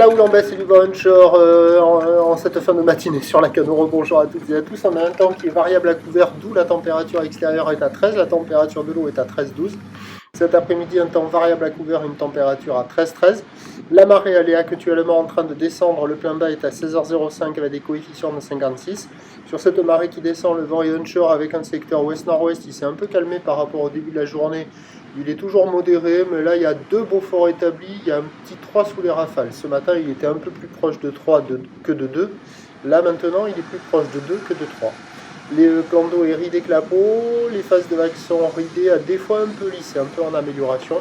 là où l'on baisse du vent onshore en cette fin de matinée sur la Cano. Bonjour à toutes et à tous. On a un temps qui est variable à couvert, d'où la température extérieure est à 13, la température de l'eau est à 13-12. Cet après-midi, un temps variable à couvert, une température à 13-13. La marée, elle est actuellement en train de descendre. Le plein bas est à 16h05 avec des coefficients de 56. Sur cette marée qui descend, le vent est onshore avec un secteur ouest-nord-ouest. Il s'est un peu calmé par rapport au début de la journée. Il est toujours modéré, mais là, il y a 2 beaux forts établis. Il y a un petit 3 sous les rafales. Ce matin, il était un peu plus proche de 3 que de 2. Là, maintenant, il est plus proche de 2 que de 3. Le plan d'eau est ridé que la peau, les faces de vagues sont ridées, à des fois un peu lisses, un peu en amélioration.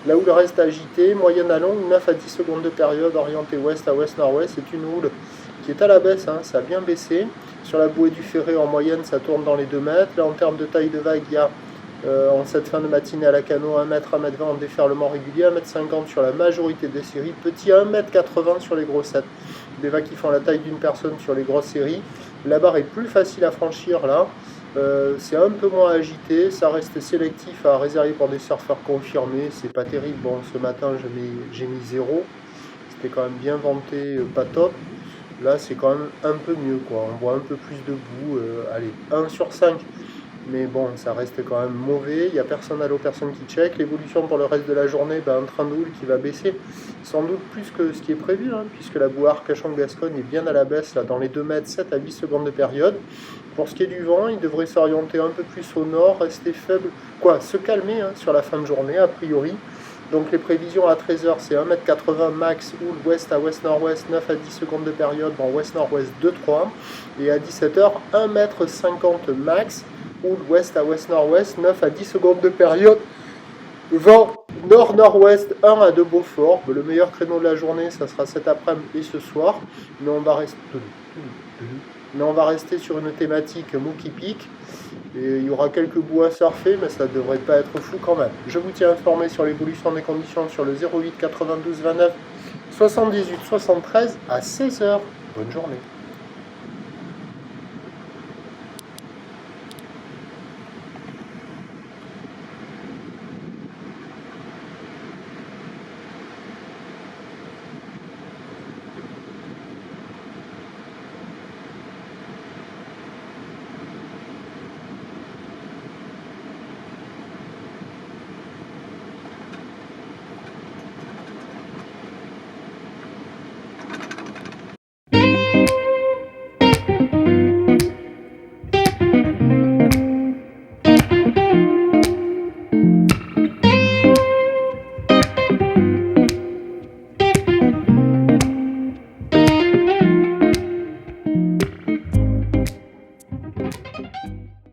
La houle reste agitée, moyenne à longue, 9 à 10 secondes de période, orientée ouest à ouest-nord-ouest. C'est une houle qui est à la baisse, ça a bien baissé. Sur la bouée du Ferré, en moyenne, ça tourne dans les 2 mètres. Là, en termes de taille de vague, il y a en cette fin de matinée à la Cano, 1 mètre, 1 mètre 20 en déferlement régulier, 1 mètre 50 sur la majorité des séries, petit 1 mètre 80 sur les grossettes. Des vagues qui font la taille d'une personne sur les grosses séries. La barre est plus facile à franchir là, c'est un peu moins agité, ça reste sélectif à réserver pour des surfeurs confirmés, c'est pas terrible. Bon, ce matin j'ai mis 0, c'était quand même bien vanté, pas top. Là c'est quand même un peu mieux quoi, on voit un peu plus de boue, allez, 1 sur 5. Mais bon, ça reste quand même mauvais, il n'y a personne à l'eau, personne qui check. L'évolution pour le reste de la journée, un train de houle qui va baisser, sans doute plus que ce qui est prévu, puisque la bouée Arcachon-Gascogne est bien à la baisse, là, dans les 2 mètres, 7 à 8 secondes de période. Pour ce qui est du vent, il devrait s'orienter un peu plus au nord, rester faible, se calmer sur la fin de journée, a priori. Donc les prévisions à 13h, c'est 1m80 max, houle ouest à ouest-nord-ouest, 9 à 10 secondes de période, ouest-nord-ouest 2-3. Et à 17h, 1m50 max, houle ouest à ouest-nord-ouest, 9 à 10 secondes de période. Vent nord-nord-ouest, 1 à 2 Beaufort. Le meilleur créneau de la journée, ça sera cet après-midi et ce soir. Mais on va rester sur une thématique mou qui pique. Et il y aura quelques bouts à surfer, mais ça ne devrait pas être fou quand même. Je vous tiens informé sur l'évolution des conditions sur le 08 92 29 78 73 à 16h. Bonne journée.